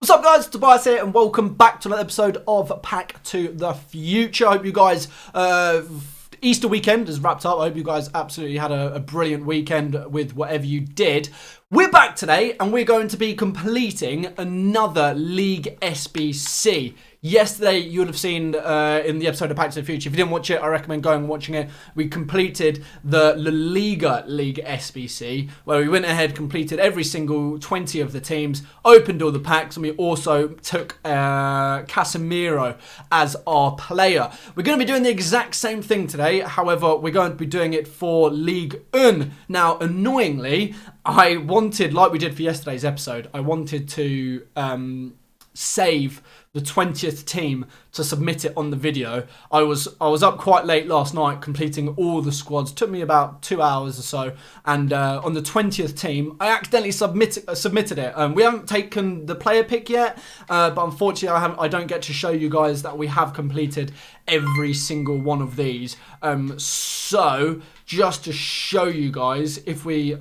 What's up guys, Tobias here and welcome back to another episode of Pack to the Future. I hope you guys, Easter weekend has wrapped up. I hope you guys absolutely had a brilliant weekend with whatever you did. We're back today and we're going to be completing another League SBC. Yesterday, you would have seen in the episode of Pack to the Future. If you didn't watch it, I recommend going and watching it. We completed the Ligue League SBC, where we went ahead, completed every single 20 of the teams, opened all the packs, and we also took Casemiro as our player. We're going to be doing the exact same thing today. However, we're going to be doing it for Ligue 1. Now, annoyingly, I wanted, like we did for yesterday's episode, I wanted to save the 20th team to submit it on the video. I was up quite late last night completing all the squads. Took me about 2 hours or so, and on the 20th team I accidentally submitted it. We haven't taken the player pick yet, but unfortunately I don't get to show you guys that we have completed every single one of these. So just to show you guys, if we,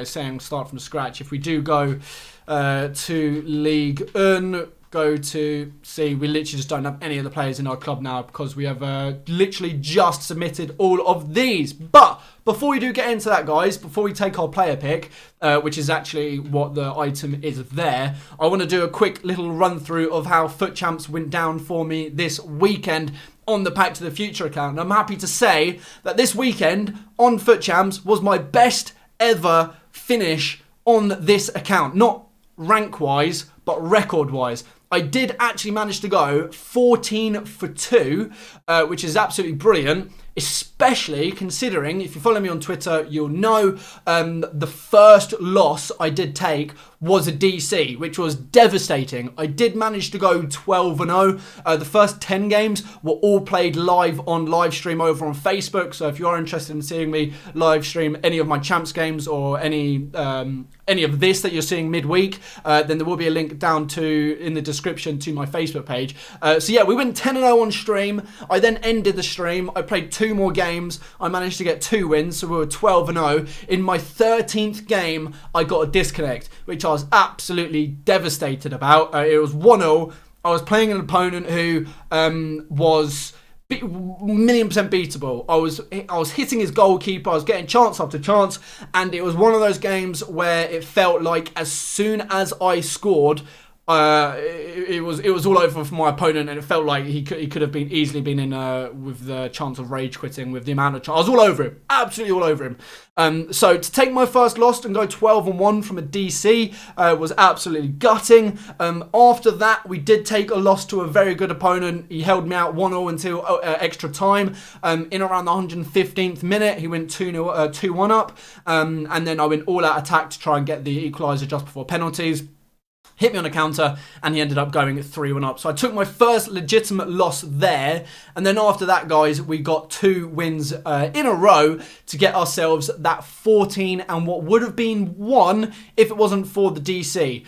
saying start from scratch, if we do go to Ligue 1, go to see, we literally just don't have any of the players in our club now because we have literally just submitted all of these. But before we do get into that, guys, before we take our player pick, which is actually what the item is there, I want to do a quick little run through of how Foot Champs went down for me this weekend on the Pack to the Future account. And I'm happy to say that this weekend on Foot Champs was my best ever finish on this account. Not rank-wise, but record-wise. I did actually manage to go 14 for 2, which is absolutely brilliant, especially considering, if you follow me on Twitter, you'll know the first loss I did take was a DC, which was devastating. I did manage to go 12-0. The first 10 games were all played live on live stream over on Facebook. So if you are interested in seeing me live stream any of my champs games or any of this that you're seeing midweek, then there will be a link down to in the description to my Facebook page. So yeah, we went 10-0 on stream. I then ended the stream. I played 2 more games. I managed to get 2 wins, so we were 12-0. In my 13th game, I got a disconnect, which I was absolutely devastated about. It was 1-0. I was playing an opponent who was million% beatable. I was hitting his goalkeeper. I was getting chance after chance, and it was one of those games where it felt like as soon as I scored, it was all over for my opponent, and it felt like he could have easily been in with the chance of rage quitting with the amount of chance. I was all over him, absolutely all over him. So to take my first loss and go 12-1 from a DC was absolutely gutting. After that, we did take a loss to a very good opponent. He held me out 1-0 until extra time. In around the 115th minute, he went 2-1 up, and then I went all out attack to try and get the equaliser just before penalties. Hit me on a counter, and he ended up going 3-1 up. So I took my first legitimate loss there. And then after that, guys, we got 2 wins in a row to get ourselves that 14 and what would have been 1 if it wasn't for the DC.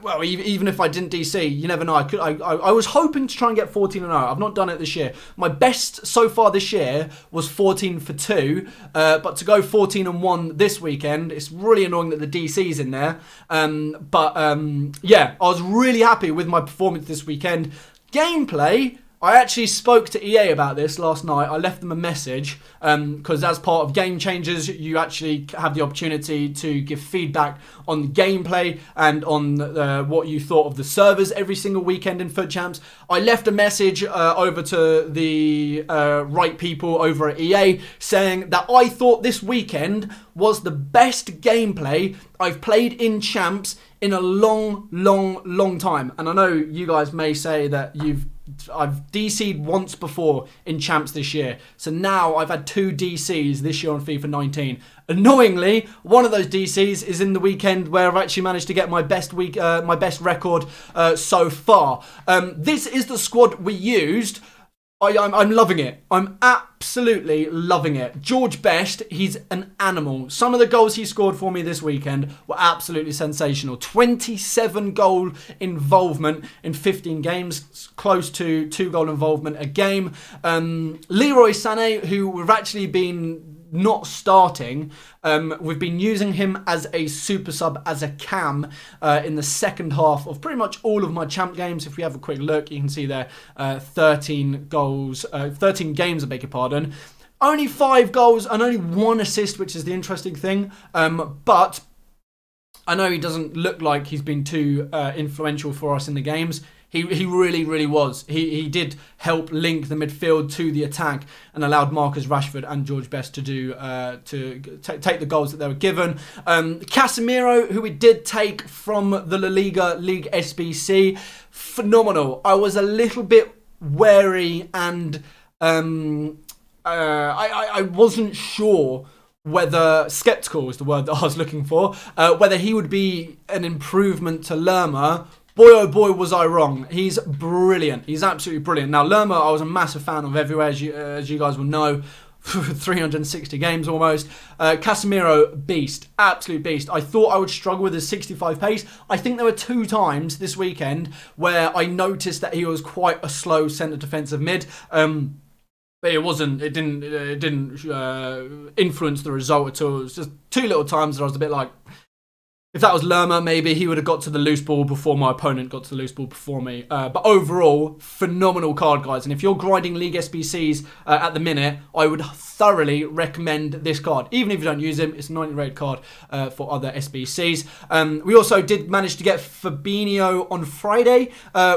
Well, even if I didn't DC, you never know. I was hoping to try and get 14-0. I've not done it this year. My best so far this year was 14 for 2. But to go 14-1 this weekend, it's really annoying that the DC's in there. Yeah, I was really happy with my performance this weekend. Gameplay, I actually spoke to EA about this last night. I left them a message because as part of Game Changers, you actually have the opportunity to give feedback on the gameplay and on what you thought of the servers every single weekend in Foot Champs. I left a message over to the right people over at EA saying that I thought this weekend was the best gameplay I've played in Champs in a long time. And I know you guys may say that I've DC'd once before in Champs this year. So now I've had 2 DCs this year on FIFA 19. Annoyingly, one of those DCs is in the weekend where I've actually managed to get my best record so far. This is the squad we used. I'm loving it. I'm absolutely loving it. George Best, he's an animal. Some of the goals he scored for me this weekend were absolutely sensational. 27 goal involvement in 15 games, close to 2 goal involvement a game. Leroy Sané, who we've actually been not starting. We've been using him as a super sub, as a cam in the second half of pretty much all of my champ games. If we have a quick look, you can see there 13 goals, 13 games, I beg your pardon. Only 5 goals and only 1 assist, which is the interesting thing. But I know he doesn't look like he's been too influential for us in the games. He really, really was. He did help link the midfield to the attack and allowed Marcus Rashford and George Best to do take the goals that they were given. Casemiro, who we did take from the La Liga League SBC, phenomenal. I was a little bit wary and I wasn't sure whether, sceptical is the word that I was looking for, whether he would be an improvement to Lerma. Boy, oh boy, was I wrong. He's brilliant. He's absolutely brilliant. Now, Lerma, I was a massive fan of everywhere, as you guys will know. 360 games almost. Casemiro, beast. Absolute beast. I thought I would struggle with his 65 pace. I think there were 2 times this weekend where I noticed that he was quite a slow centre defensive mid. But it didn't influence the result at all. It was just 2 little times that I was a bit like, if that was Lerma, maybe he would have got to the loose ball before my opponent got to the loose ball before me. But overall, phenomenal card, guys. And if you're grinding League SBCs at the minute, I would thoroughly recommend this card. Even if you don't use him, it's a 90 rated card for other SBCs. We also did manage to get Fabinho on Friday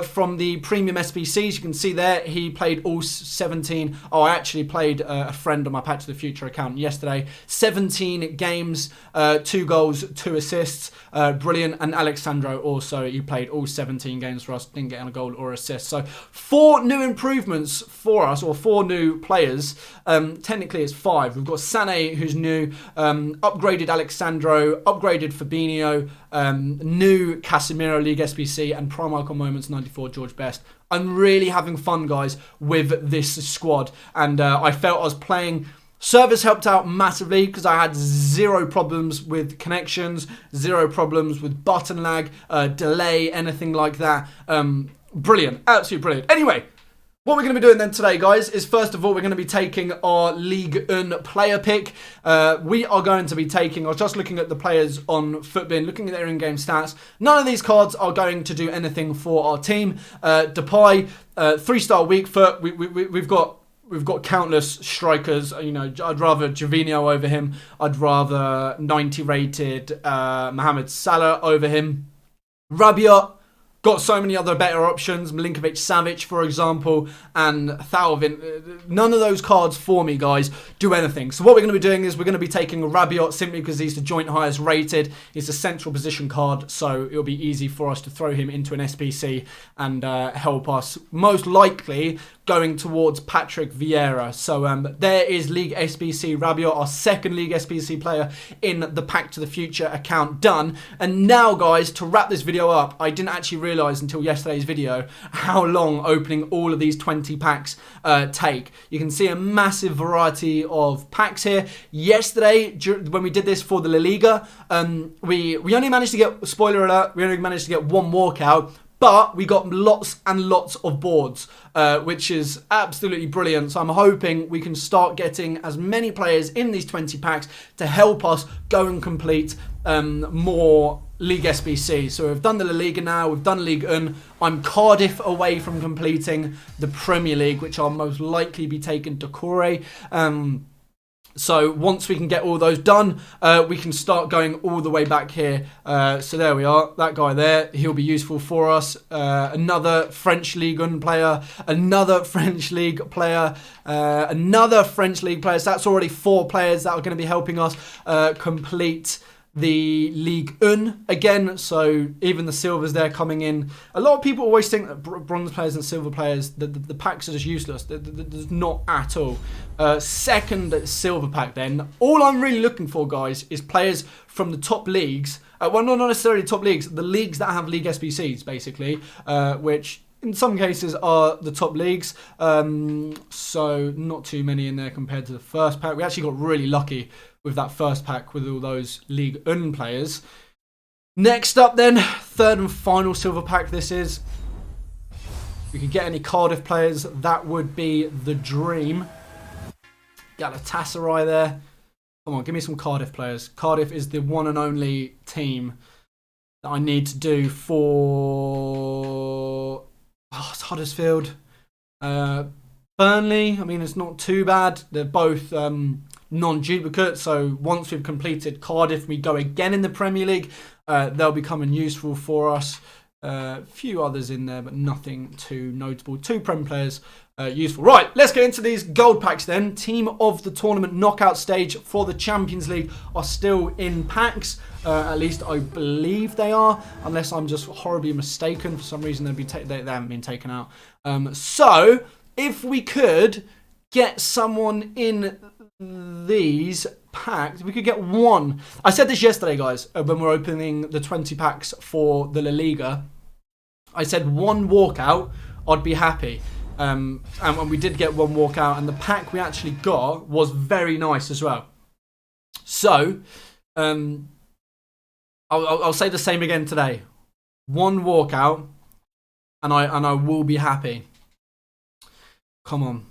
from the premium SBCs. You can see there, he played all 17. Oh, I actually played a friend on my Patch of the Future account yesterday. 17 games, 2 goals, 2 assists. Brilliant. And Alexandro also, he played all 17 games for us, didn't get a goal or assist. So 4 new improvements for us, or 4 new players. Technically it's 5. We've got Sané, who's new, upgraded Alexandro, upgraded Fabinho, new Casemiro League SBC, and Prime Icon Moments 94 George Best. I'm really having fun, guys, with this squad, and I felt I was playing. Service helped out massively because I had 0 problems with connections, 0 problems with button lag, delay, anything like that. Brilliant, absolutely brilliant. Anyway, what we're going to be doing then today, guys, is first of all, we're going to be taking our Ligue 1 player pick. We are going to be taking, I was just looking at the players on Footbin, looking at their in-game stats. None of these cards are going to do anything for our team. Depay, 3-star weak foot. We've got countless strikers. You know, I'd rather Jovino over him. I'd rather 90 rated Mohamed Salah over him. Rabiot. Got so many other better options, Milinkovic-Savic, for example, and Thauvin. None of those cards for me, guys, do anything. So what we're going to be doing is we're going to be taking Rabiot simply because he's the joint highest rated. He's a central position card, so it'll be easy for us to throw him into an SPC and help us, most likely, going towards Patrick Vieira. So there is League SBC Rabiot, our second League SBC player in the Pack to the Future account done. And now, guys, to wrap this video up, I didn't actually realise until yesterday's video how long opening all of these 20 packs take. You can see a massive variety of packs here. Yesterday, when we did this for the La Liga, we only managed to get, spoiler alert, we only managed to get 1 walkout. But we got lots and lots of boards, which is absolutely brilliant. So I'm hoping we can start getting as many players in these 20 packs to help us go and complete more League SBC. So we've done the La Liga now, we've done Ligue 1. I'm Cardiff away from completing the Premier League, which I'll most likely be taken to Corey. So once we can get all those done, we can start going all the way back here. So there we are, that guy there, he'll be useful for us. Another French Ligue 1 player, another French League player, another French League player. So that's already 4 players that are going to be helping us complete the Ligue 1 again. So even the silvers there coming in. A lot of people always think that bronze players and silver players, the packs are just useless. There's not at all. Second silver pack then. All I'm really looking for, guys, is players from the top leagues. Well, not necessarily top leagues. The leagues that have League SBCs, basically, which in some cases are the top leagues. So not too many in there compared to the first pack. We actually got really lucky with that first pack with all those Ligue 1 players. Next up then, third and final silver pack this is. We could get any Cardiff players, that would be the dream. Galatasaray there. Come on, give me some Cardiff players. Cardiff is the one and only team that I need to do for it's Huddersfield. Burnley, I mean, it's not too bad. They're both non-duplicate, so once we've completed Cardiff, we go again in the Premier League. They'll be coming useful for us. A few others in there, but nothing too notable. 2 Prem players useful. Right, let's get into these gold packs then. Team of the tournament knockout stage for the Champions League are still in packs. At least I believe they are, unless I'm just horribly mistaken. For some reason, they haven't been taken out. So, if we could get someone in these packs, we could get one. I said this yesterday, guys, when we're opening the 20 packs for the La Liga. I said one walkout, I'd be happy. And when we did get one walkout, and the pack we actually got was very nice as well. So, I'll say the same again today. One walkout, and I will be happy. Come on.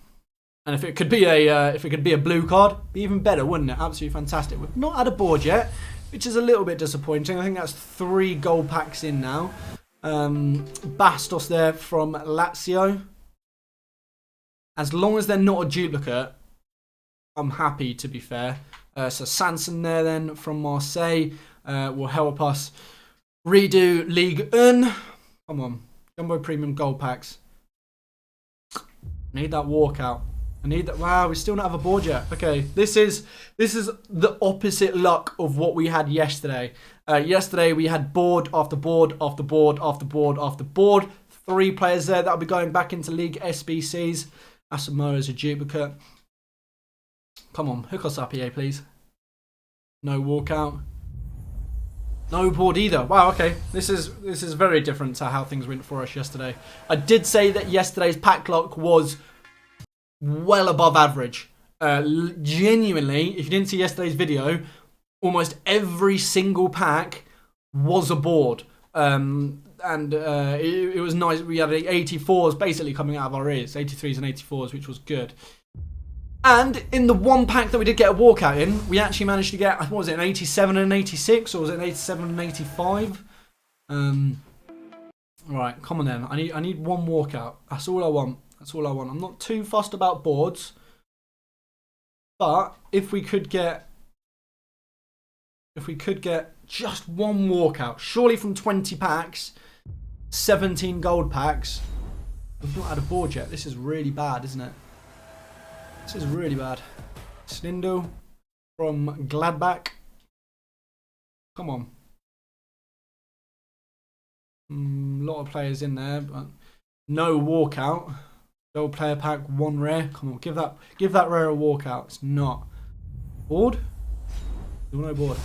And if it could be a blue card, be even better, wouldn't it? Absolutely fantastic. We've not had a board yet, which is a little bit disappointing. I think that's 3 gold packs in now. Bastos there from Lazio. As long as they're not a duplicate, I'm happy, to be fair. So Sanson there then from Marseille will help us redo Ligue 1. Come on. Jumbo Premium gold packs. Need that walkout. I need that. Wow, we still don't have a board yet. Okay, this is the opposite luck of what we had yesterday. Yesterday we had board after board after board after board after board. 3 players there that'll be going back into League SBCs. Asamoah is a duplicate. Come on, hook us up, EA, please. No walkout. No board either. Wow, okay. This is very different to how things went for us yesterday. I did say that yesterday's pack luck was well above average. Genuinely, if you didn't see yesterday's video, almost every single pack was a board. It was nice. We had 84s basically coming out of our ears. 83s and 84s, which was good. And in the one pack that we did get a walkout in, we actually managed to get, what was it, an 87 and an 86? Or was it an 87 and an 85? Right, come on then. I need one walkout. That's all I want. That's all I want. I'm not too fussed about boards. But if we could get just one walkout, surely from 20 packs, 17 gold packs, we've not had a board yet. This is really bad, isn't it? This is really bad. Snindle from Gladbach. Come on. A lot of players in there, but no walkout. Gold player pack, 1 rare. Come on, give that rare a walkout. It's not. Board? Still no board.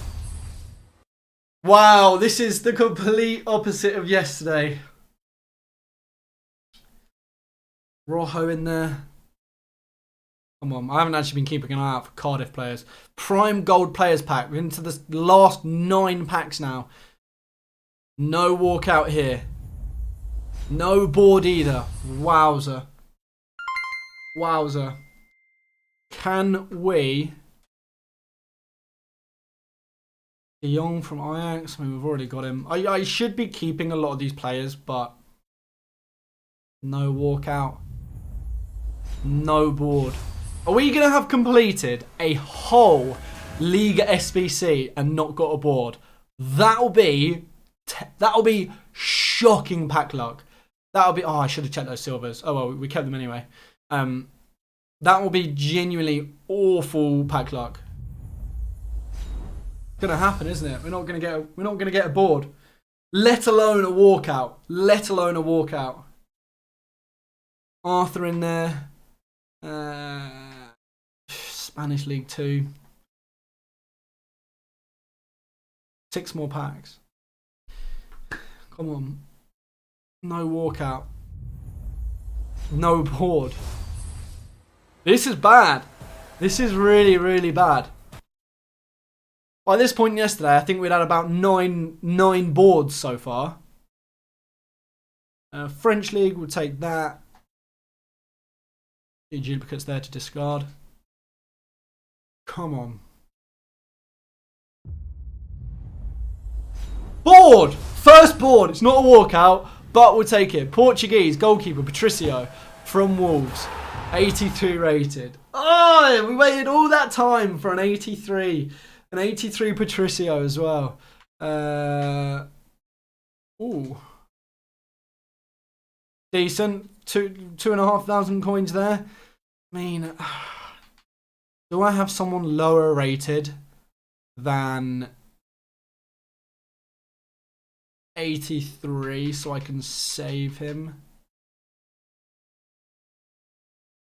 Wow, this is the complete opposite of yesterday. Rojo in there. Come on, I haven't actually been keeping an eye out for Cardiff players. Prime gold players pack. We're into the last 9 packs now. No walkout here. No board either. Wowzer. Wowzer. Can we... De Jong from Ajax. I mean, we've already got him. I should be keeping a lot of these players, but no walkout. No board. Are we going to have completed a whole Ligue SBC and not got a board? That'll be shocking pack luck. That'll be... Oh, I should have checked those silvers. Oh, well, we kept them anyway. That will be genuinely awful pack luck. Gonna happen, isn't it? We're not gonna get a board, let alone a walkout. Let alone a walkout. Arthur in there. Spanish League 2. 6 more packs. Come on. No walkout. No board. This is bad. This is really, really bad. By this point yesterday, I think we'd had about nine boards so far. French League, we'll take that. Two duplicates there to discard. Come on. Board! First board. It's not a walkout, but we'll take it. Portuguese goalkeeper Patricio from Wolves. 83 rated. Oh, we waited all that time for an 83. An 83 Patricio as well. Ooh. Decent. 2,500 coins there. I mean, do I have someone lower rated than 83 so I can save him?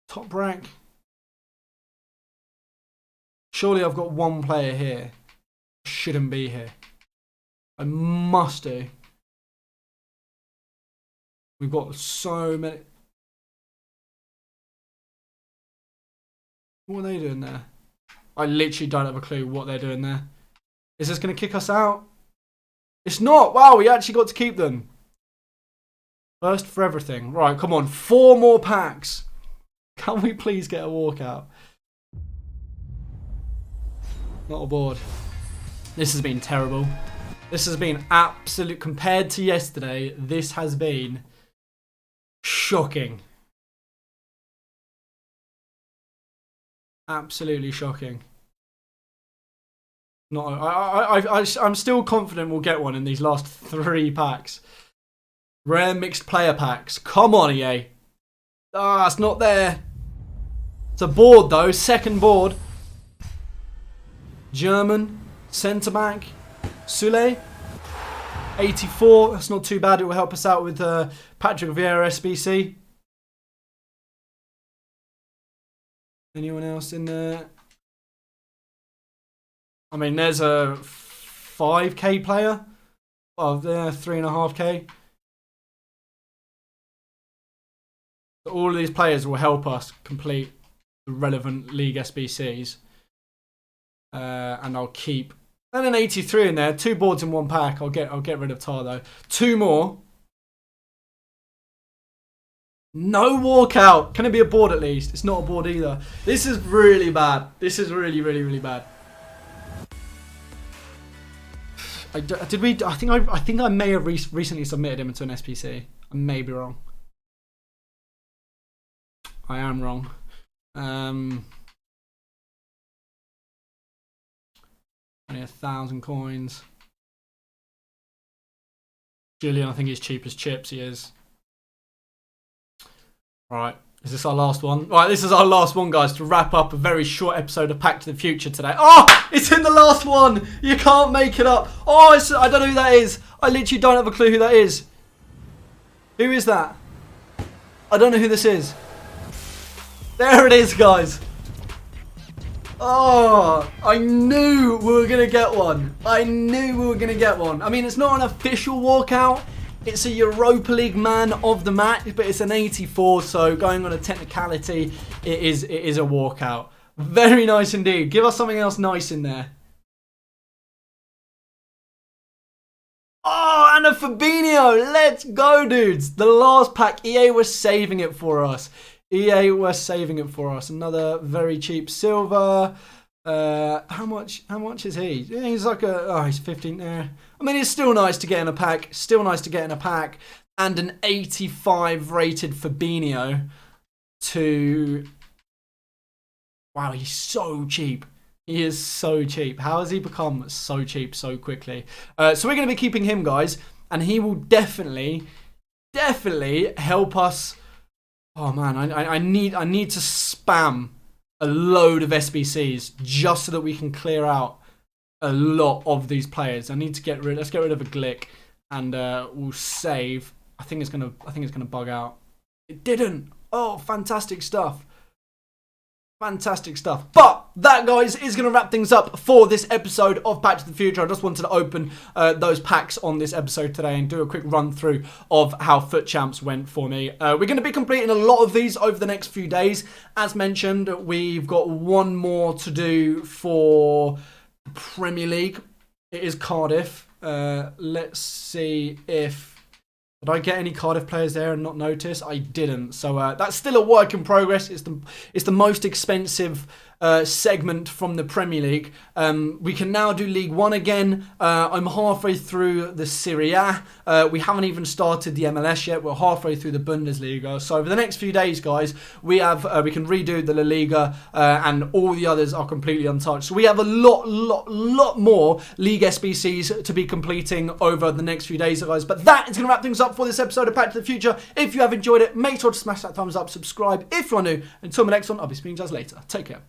Top rank. Surely I've got one player here. Shouldn't be here. I must do. We've got so many. What are they doing there? I literally don't have a clue what they're doing there. Is this going to kick us out? It's not. Wow, we actually got to keep them. First for everything. Right, come on. 4 more packs. Can we please get a walkout? Not aboard. This has been terrible. This has been absolute. Compared to yesterday, this has been shocking. Absolutely shocking. No, I'm still confident we'll get one in these last 3 packs. Rare mixed player packs. Come on, EA. Ah, it's not there. It's a board though. Second board. German centre back Sule. 84. That's not too bad. It will help us out with Patrick Vieira SBC. Anyone else in there? I mean, there's a 5k player. Oh, there, 3.5k. All of these players will help us complete the relevant League SBCs. And I'll keep. And an 83 in there. 2 boards in 1 pack. I'll get rid of Tar though. 2 more. No walkout. Can it be a board at least? It's not a board either. This is really bad. This is really, really, really bad. I think I may have recently submitted him into an SPC. I may be wrong. I am wrong. Only 1,000 coins. Julian, I think he's cheap as chips. He is. Right, is this our last one? Right, this is our last one, guys, to wrap up a very short episode of Pack to the Future today. Oh, it's in the last one. You can't make it up. Oh, I don't know who that is. I literally don't have a clue who that is. Who is that? I don't know who this is. There it is, guys. Oh, I knew we were going to get one. I knew we were going to get one. I mean, it's not an official walkout. It's a Europa League man of the match, but it's an 84, so going on a technicality, it is a walkout. Very nice indeed. Give us something else nice in there. Oh, and a Fabinho. Let's go, dudes. The last pack, EA was saving it for us. EA was saving it for us. Another very cheap silver. How much is he? He's like he's 15 there. I mean, it's still nice to get in a pack. Still nice to get in a pack. And an 85 rated Fabinho to... Wow, he's so cheap. He is so cheap. How has he become so cheap so quickly? So we're going to be keeping him, guys. And he will definitely help us. Oh, man, I need to spam a load of SBCs just so that we can clear out a lot of these players. Let's get rid of a Glick and we'll save. I think it's gonna bug out. It didn't. Oh, fantastic stuff. Fantastic stuff. But that, guys, is going to wrap things up for this episode of Pack to the Future. I just wanted to open those packs on this episode today and do a quick run through of how Foot Champs went for me. We're going to be completing a lot of these over the next few days. As mentioned, we've got one more to do for the Premier League. It is Cardiff. Let's see if... Did I get any Cardiff players there and not notice? I didn't. So that's still a work in progress. It's the most expensive segment from the Premier League. We can now do League One again. I'm halfway through the Serie A. We haven't even started the MLS yet. We're halfway through the Bundesliga. So over the next few days, guys, we can redo the La Liga, and all the others are completely untouched. So we have a lot more League SBCs to be completing over the next few days, guys. But that is going to wrap things up for this episode of Back to the Future. If you have enjoyed it, make sure to smash that thumbs up, subscribe if you're new. Until my next one, I'll be speaking to you guys later. Take care.